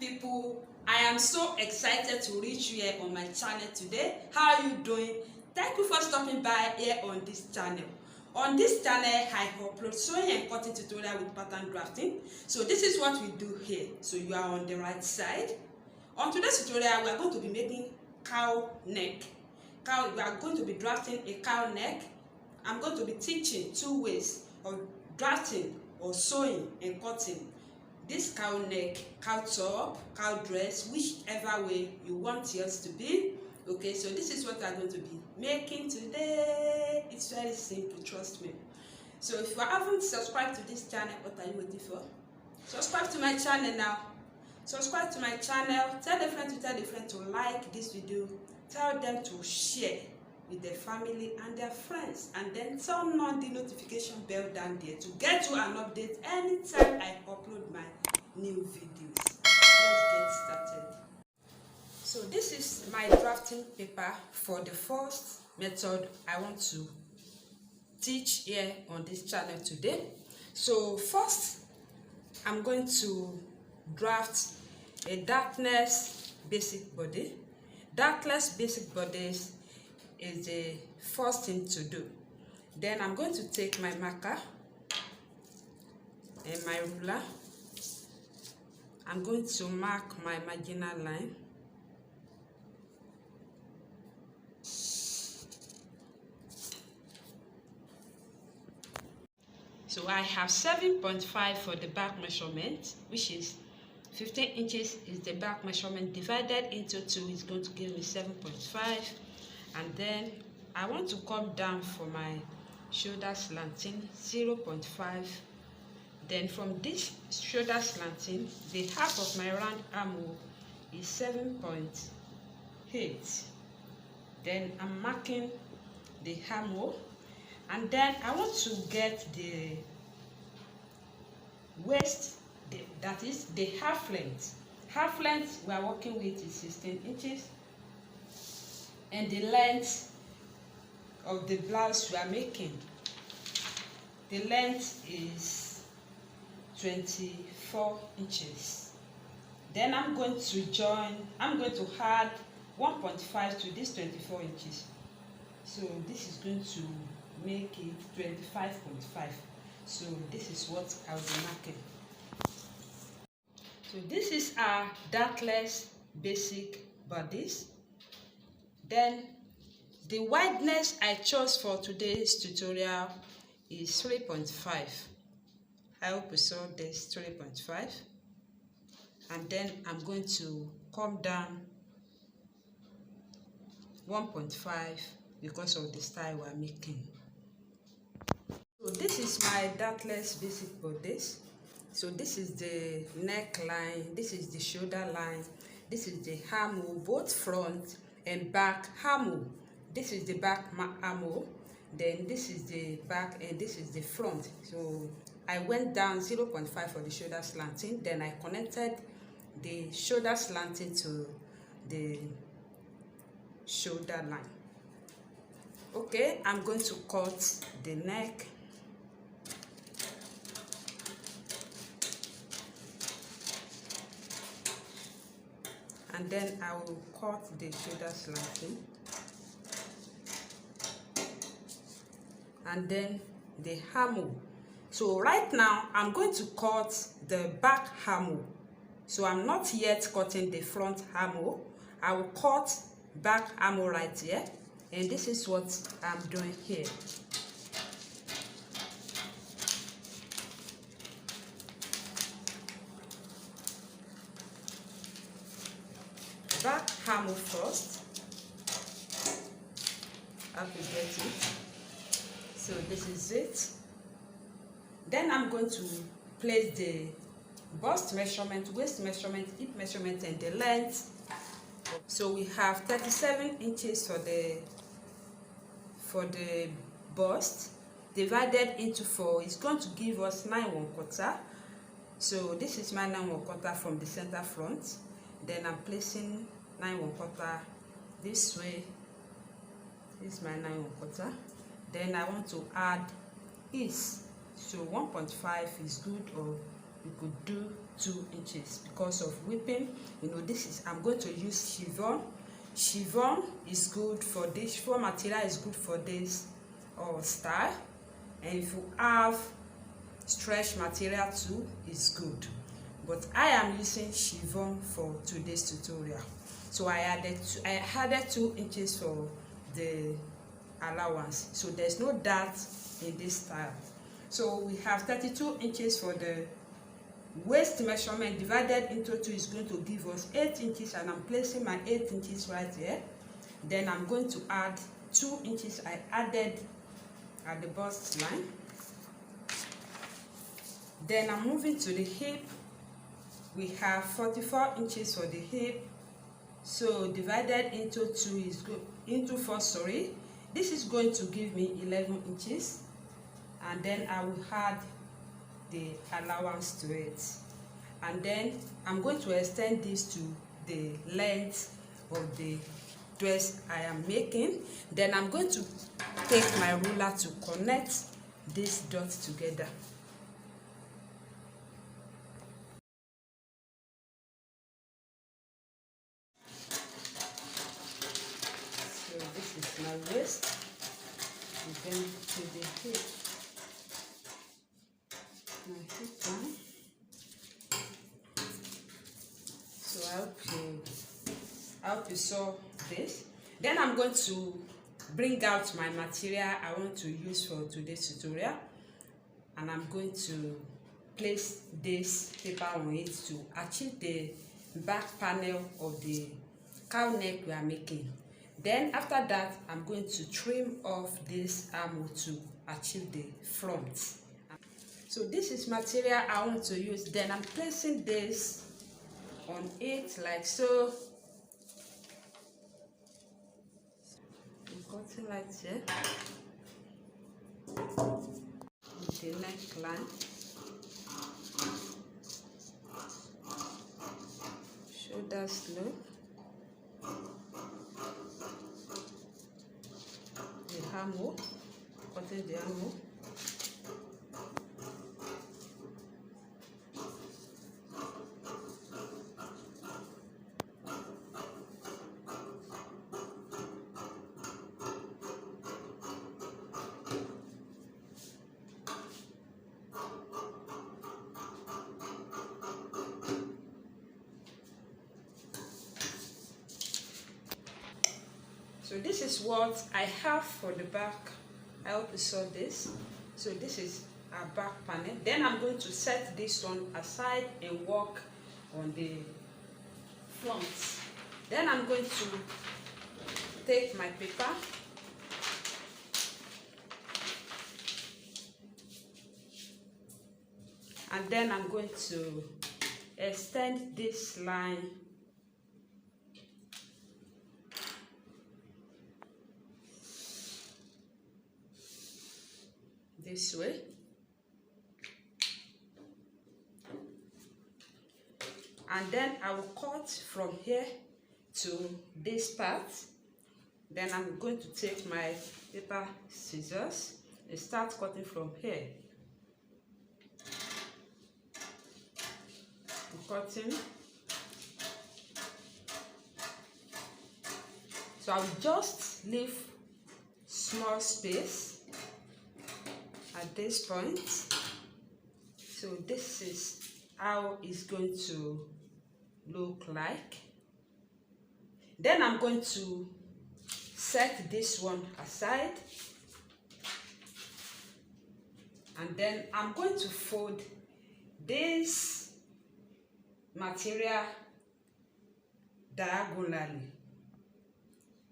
people, I am so excited to reach you here on my channel today. How are you doing? Thank you for stopping by here on this channel. On this channel, I upload sewing and cutting tutorial with pattern drafting. So this is what we do here. So you are on the right side. On today's tutorial, we are going to be making cow neck. We are going to be drafting a cow neck. I'm going to be teaching two ways of drafting or sewing and cutting this cow neck, cow top, cow dress, whichever way you want yours to be. Okay, so this is what I'm going to be making today. It's very simple, trust me. So if you haven't subscribed to this channel, what are you waiting for? Subscribe to my channel now. Subscribe to my channel. Tell a friend to like this video. Tell them to share with their family and their friends, and then turn on the notification bell down there to get you an update anytime I upload my new videos. Let's get started. So this is my drafting paper for the first method I want to teach here on this channel today. So first, I'm going to draft a darkness basic body. Darkness basic bodies is the first thing to do. Then I'm going to take my marker and my ruler. I'm going to mark my marginal line. So I have 7.5 for the back measurement, which is 15 inches is the back measurement, divided into 2 is going to give me 7.5. And then I want to come down for my shoulder slanting, 0.5. Then from this shoulder slanting, the half of my round armhole is 7.8. Then I'm marking the armhole, and then I want to get the waist, that is the half length. Half length we are working with is 16 inches. And the length of the blouse we are making, the length is 24 inches. Then I'm going to add 1.5 to this 24 inches. So this is going to make it 25.5. So this is what I will be marking. So this is our darkless basic bodies. Then the wideness I chose for today's tutorial is 3.5. I hope you saw this, 3.5. And then I'm going to come down 1.5 because of the style we're making. So this is my darkless basic bodies. So this is the neckline, this is the shoulder line, this is the armhole, both front and back armhole. This is the back armhole, then this is the back, and this is the front. So I went down 0.5 for the shoulder slanting, then I connected the shoulder slanting to the shoulder line. Okay, I'm going to cut the neck. And then I will cut the shoulder slanting, and then the armhole. So right now I'm going to cut the back armhole. So I'm not yet cutting the front armhole. I will cut back armhole right here, and this is what I'm doing here. Back armhole first. I will get it. So this is it. Then I'm going to place the bust measurement, waist measurement, hip measurement, and the length. So we have 37 inches for the bust, divided into 4 is going to give us 9 1/4. So this is my 9 1/4 from the center front. Then I'm placing 9 1/4 this way. This is my 9 1/4. Then I want to add is, so 1.5 is good, or you could do 2 inches because of whipping. You know, this is, I'm going to use chiffon is good for this, chiffon material is good for this style, and if you have stretch material too, is good, but I am using chiffon for today's tutorial. So I added 2 inches for the allowance, so there's no dart in this style. So we have 32 inches for the waist measurement, divided into 2 is going to give us 8 inches, and I'm placing my 8 inches right here. Then I'm going to add 2 inches I added at the bust line. Then I'm moving to the hip. We have 44 inches for the hip, so divided into 2 is into 4, sorry, this is going to give me 11 inches, and then I will add the allowance to it, and then I'm going to extend this to the length of the dress I am making. Then I'm going to take my ruler to connect these dots together. So this is my waist, and then to the hip, my hip line. So I hope you saw this. Then I'm going to bring out my material I want to use for today's tutorial, and I'm going to place this paper on it to achieve the back panel of the cow neck we are making. Then after that, I'm going to trim off this armhole to achieve the front. So this is material I want to use. Then I'm placing this on it like so. I'm cutting right here with the neckline. Shoulder slope. The armhole, cutting the armhole. So this is what I have for the back. I hope you saw this. So this is our back panel. Then I'm going to set this one aside and work on the front. Then I'm going to take my paper and then I'm going to extend this line this way, and then I will cut from here to this part. Then I'm going to take my paper scissors and start cutting from here. I'm cutting. So I will just leave small space at this point. So this is how it's going to look like. Then I'm going to set this one aside, and then I'm going to fold this material diagonally.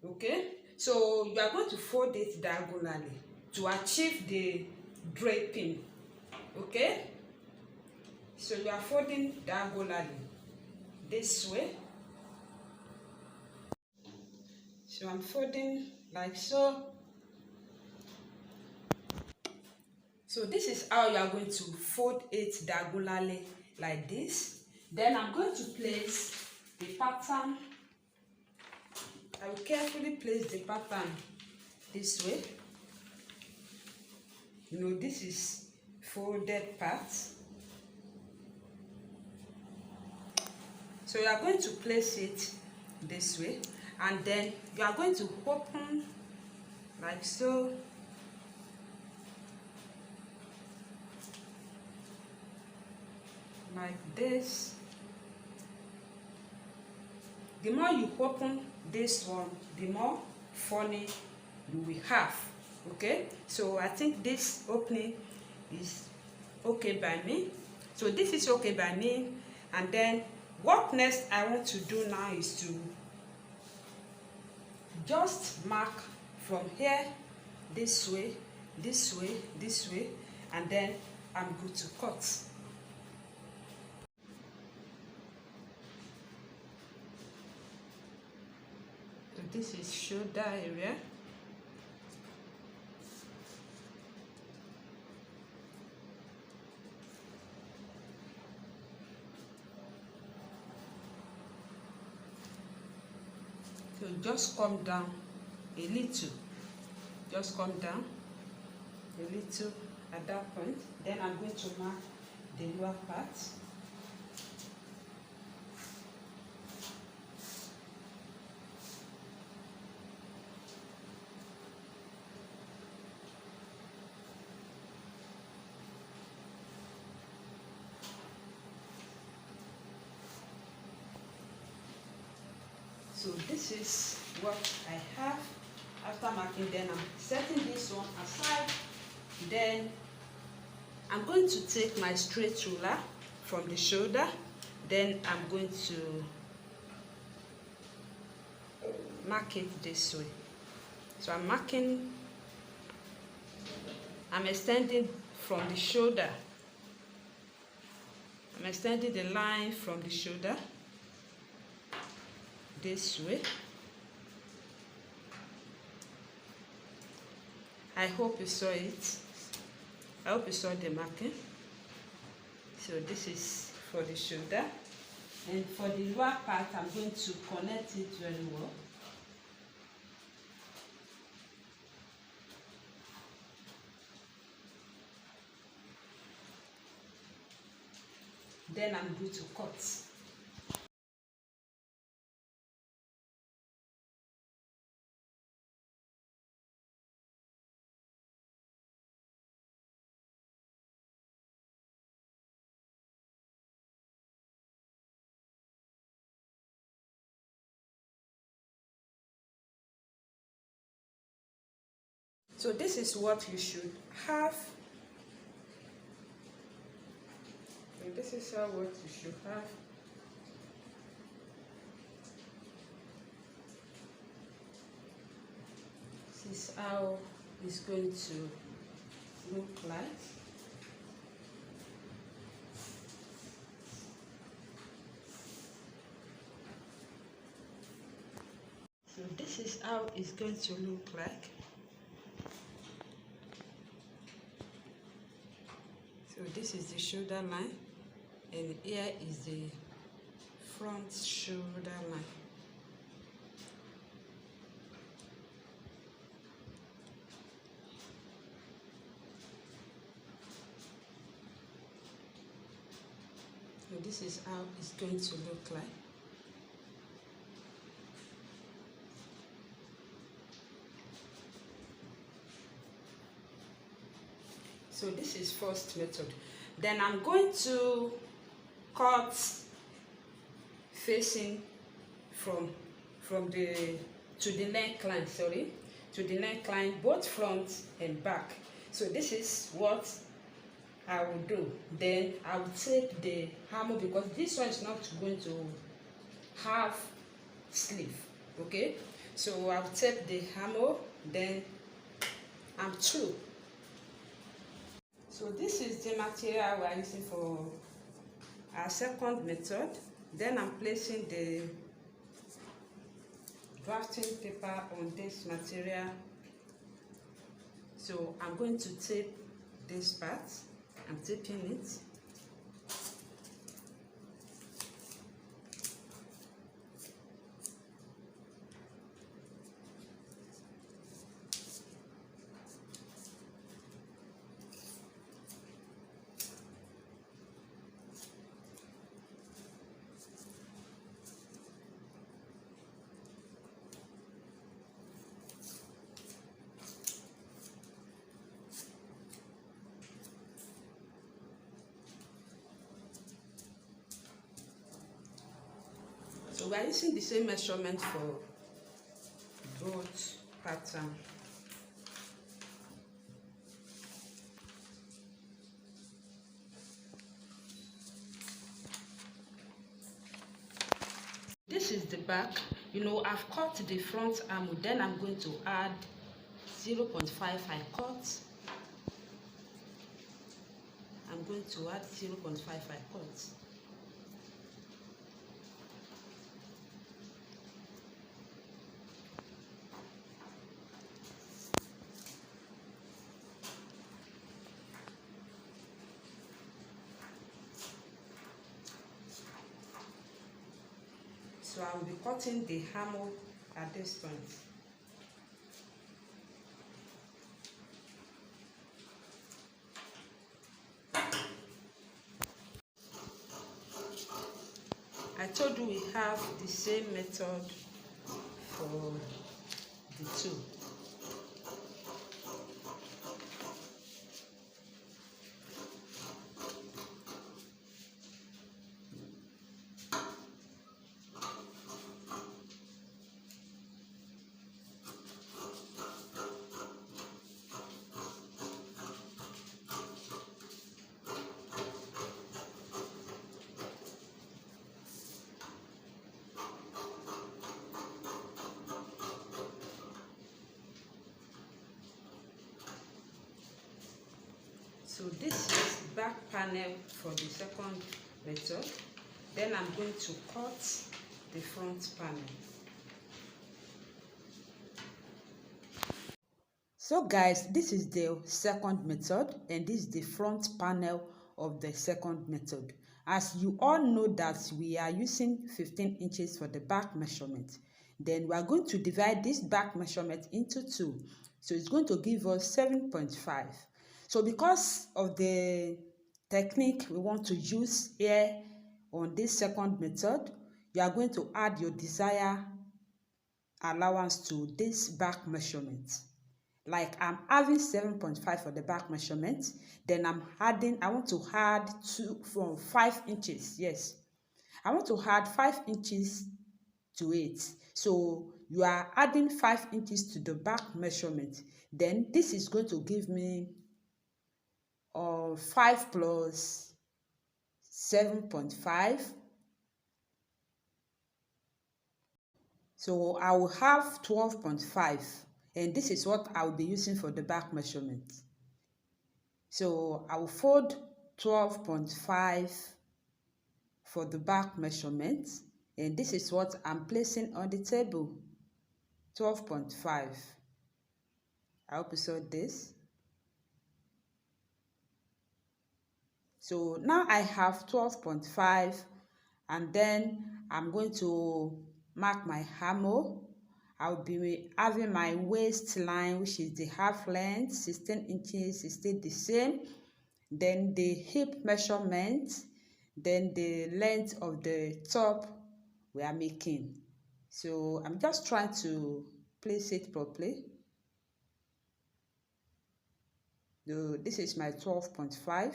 Okay, so you are going to fold it diagonally to achieve the draping. Okay, so you are folding diagonally this way. So I'm folding like so. So this is how you are going to fold it diagonally like this. Then I'm going to place the pattern. I will carefully place the pattern this way. You know, this is folded part. So you are going to place it this way, and then you are going to open like so. Like this. The more you open this one, the more funny you will have. Okay, so I think this opening is okay by me. So this is okay by me. And then what next I want to do now is to just mark from here this way, this way, this way, and then I'm going to cut. So this is shoulder area. So just come down a little, just come down a little at that point. Then I'm going to mark the lower part. So this is what I have. After marking, then I'm setting this one aside. Then I'm going to take my straight ruler from the shoulder. Then I'm going to mark it this way. So I'm extending from the shoulder. I'm extending the line from the shoulder this way. I hope you saw it. I hope you saw the marking. So this is for the shoulder, and for the lower part I'm going to connect it very well. Then I'm going to cut. So this is what you should have. And this is what you should have. This is how it's going to look like. So this is how it's going to look like. So this is the shoulder line, and here is the front shoulder line. So this is how it's going to look like. So this is first method. Then I'm going to cut facing from the to the neckline, to the neckline, both front and back. So this is what I will do. Then I will take the hammer, because this one is not going to have sleeve. Okay, so I'll take the hammer, then I'm through. So this is the material we are using for our second method. Then I'm placing the drafting paper on this material. So I'm going to tape this part. I'm taping it. So we are using the same measurement for both pattern. This is the back. You know, I've cut the front arm, then I'm going to add 0.5 I cut. I'm going to add 0.5 I cut. So I will be cutting the hammer at this point. I told you we have the same method for the two. So this is back panel for the second method. Then I'm going to cut the front panel. So guys, this is the second method and this is the front panel of the second method. As you all know that we are using 15 inches for the back measurement. Then we are going to divide this back measurement into two. So it's going to give us 7.5. So because of the technique we want to use here on this second method, you are going to add your desired allowance to this back measurement. Like I'm having 7.5 for the back measurement, then I want to add 5 inches. Yes, I want to add 5 inches to it. So you are adding 5 inches to the back measurement. Then this is going to give me 5 plus 7.5. So I will have 12.5. And this is what I will be using for the back measurement. So I will fold 12.5 for the back measurement. And this is what I'm placing on the table. 12.5. I hope you saw this. So now I have 12.5, and then I'm going to mark my armhole. I'll be having my waistline, which is the half length, 16 inches, is still the same. Then the hip measurement, then the length of the top we are making. So I'm just trying to place it properly. So this is my 12.5.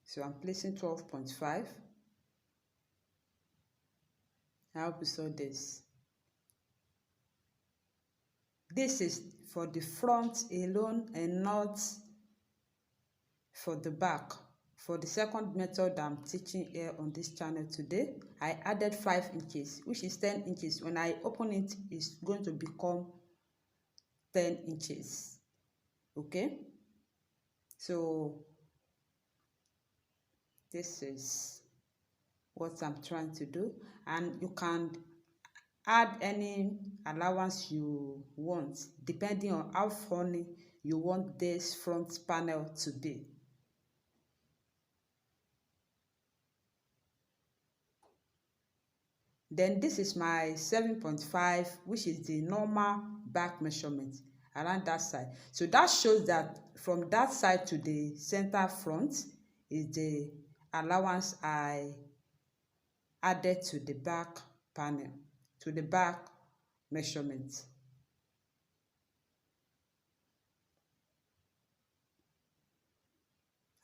So I'm placing 12.5. I hope you saw this. This is for the front alone and not for the back. For the second method I'm teaching here on this channel today, I added 5 inches, which is 10 inches. When I open it, it's going to become 10 inches. Okay? So this is what I'm trying to do, and you can add any allowance you want depending on how funny you want this front panel to be. Then this is my 7.5, which is the normal back measurement around that side. So that shows that from that side to the center front is the allowance I added to the back panel, to the back measurement.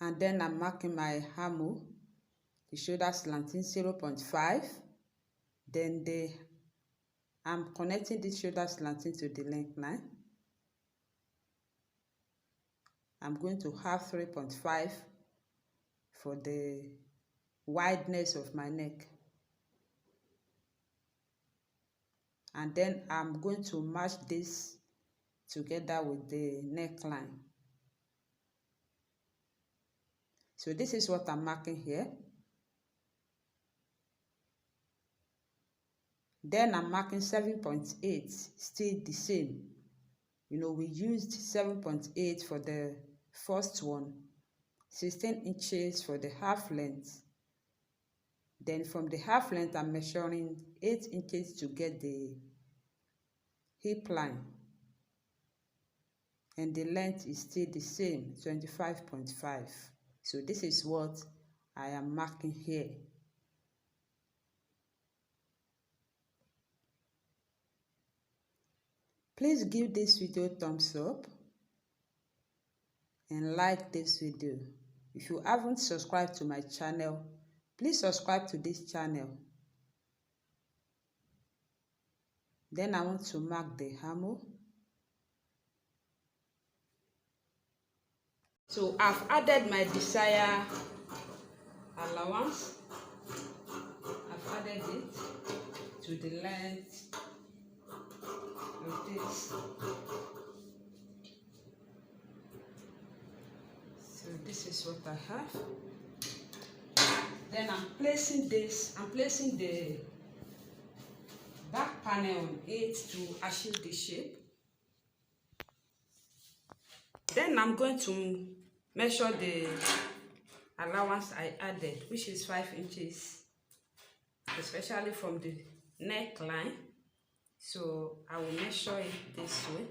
And then I'm marking my armhole. the shoulder slanting 0.5. Then I'm connecting this shoulder slanting to the neckline. I'm going to have 3.5 for the wideness of my neck. And then I'm going to match this together with the neckline. So this is what I'm marking here. Then I'm marking 7.8, still the same. You know, we used 7.8 for the first one, 16 inches for the half length. Then from the half length, I'm measuring 8 inches to get the hip line. And the length is still the same, 25.5. So this is what I am marking here. Please give this video a thumbs up and like this video. If you haven't subscribed to my channel, please subscribe to this channel. Then I want to mark the armhole. So I've added my desired allowance. I've added it to the length of this. So this is what I have. Then I'm placing the back panel on it to achieve the shape. Then I'm going to measure the allowance I added, which is 5 inches, especially from the neckline. So I will measure it this way,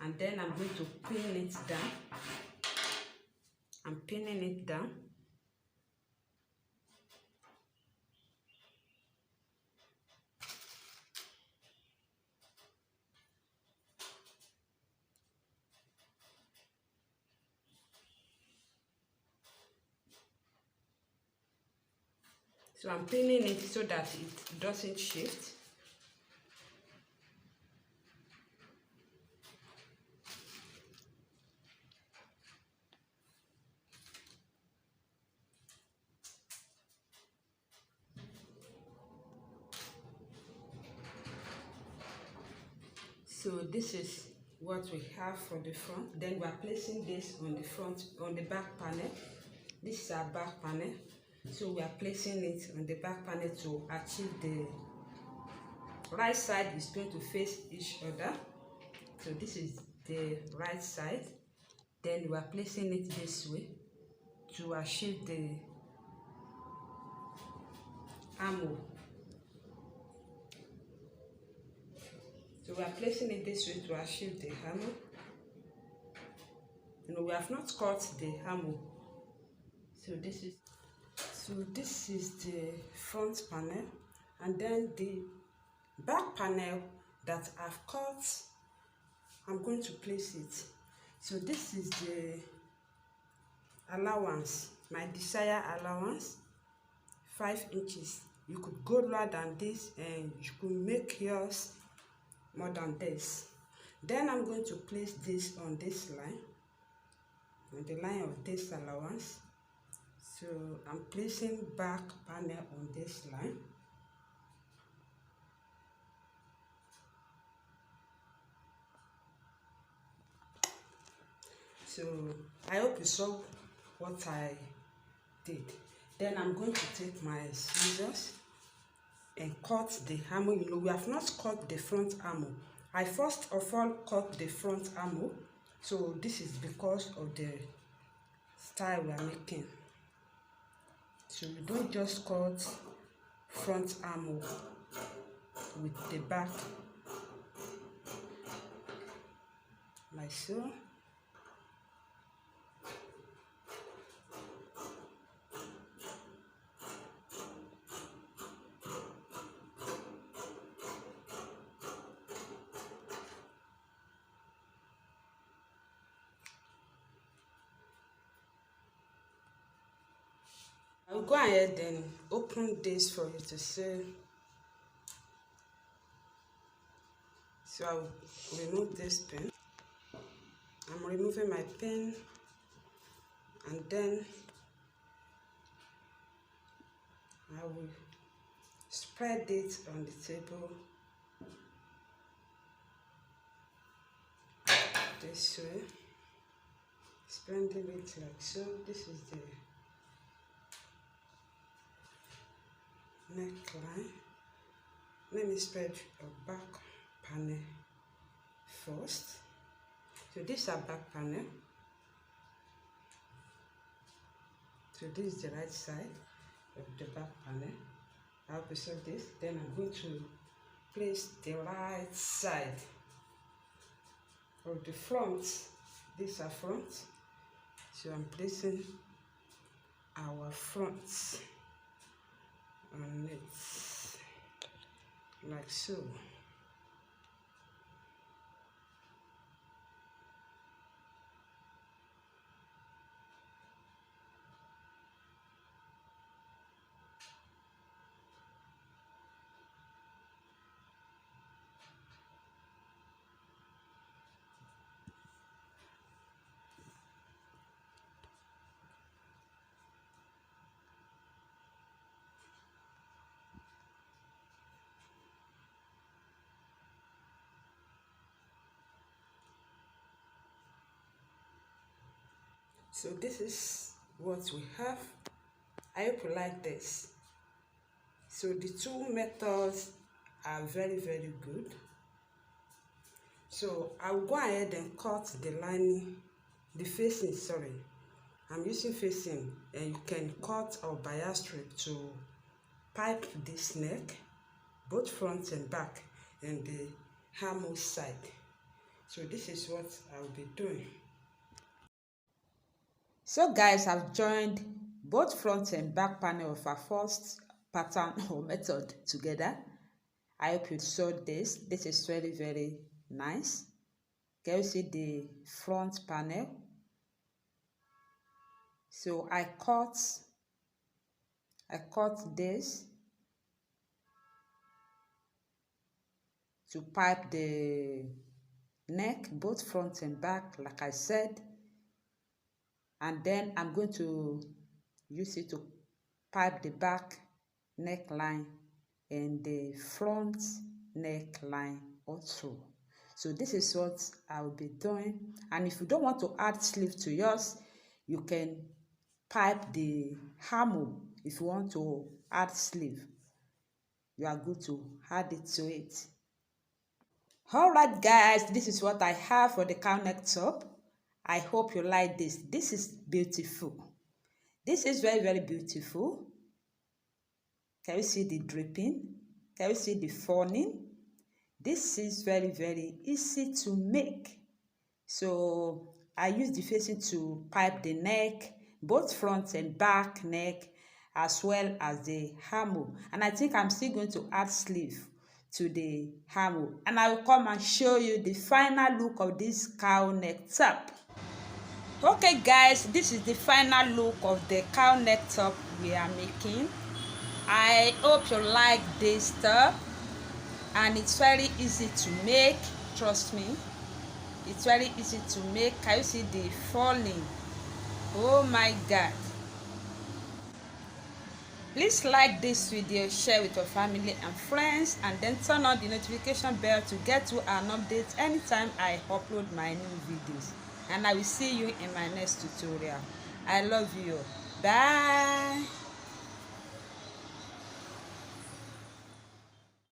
and then I'm going to pin it down. I'm pinning it down. So I'm pinning it so that it doesn't shift. So this is what we have for the front. Then we are placing this on the front, on the back panel. This is our back panel. So we are placing it on the back panel to achieve the right side is going to face each other. So this is the right side. Then we are placing it this way to achieve the armhole. So we are placing it this way to achieve the armhole. You know, we have not cut the armhole. So this is the front panel, and then the back panel that I've cut, I'm going to place it. So this is the allowance, my desired allowance, 5 inches. You could go lower than this, and you could make yours more than this. Then I'm going to place this on this line, on the line of this allowance. So I'm placing back panel on this line. So I hope you saw what I did. Then I'm going to take my scissors and cut the armhole. You know, we have not cut the front armhole. I first of all cut the front armhole. So this is because of the style we are making. So you don't just cut front armhole with the back like so. I'll go ahead and open this for you to see. So I'll remove this pin. I'm removing my pin, and then I will spread it on the table this way, spreading it like so. This is the neckline. Let me spread a back panel first. So this is a back panel. So this is the right side of the back panel. I'll present this, then I'm going to place the right side of the front. These are front. So I'm placing our front on it like so. So this is what we have. I hope you like this. So the two methods are very good. So I'll go ahead and cut the lining, the facing, sorry. I'm using facing, and you can cut or bias strip to pipe this neck, both front and back, and the hammer side. So this is what I'll be doing. So guys, I've joined both front and back panel of our first pattern or method together. I hope you saw this. This is very nice. Can you see the front panel? So I cut this to pipe the neck, both front and back, like I said. And then I'm going to use it to pipe the back neckline and the front neckline also. So this is what I'll be doing. And if you don't want to add sleeve to yours, you can pipe the hammer. If you want to add sleeve, you are good to add it to it. Alright guys, this is what I have for the cowl neck top. I hope you like this. This is beautiful. This is very beautiful. Can you see the dripping? Can you see the fawning? This is very easy to make. So I use the facing to pipe the neck, both front and back neck, as well as the hammer. And I think I'm still going to add sleeve to the hammer. And I will come and show you the final look of this cowl neck top. Okay guys, this is the final look of the cowl neck top we are making. I hope you like this top, and it's very easy to make. Trust me, it's very easy to make. Can you see the falling? Oh my god. Please like this video, share with your family and friends, and then turn on the notification bell to get you an update anytime I upload my new videos. And I will see you in my next tutorial. I love you. Bye.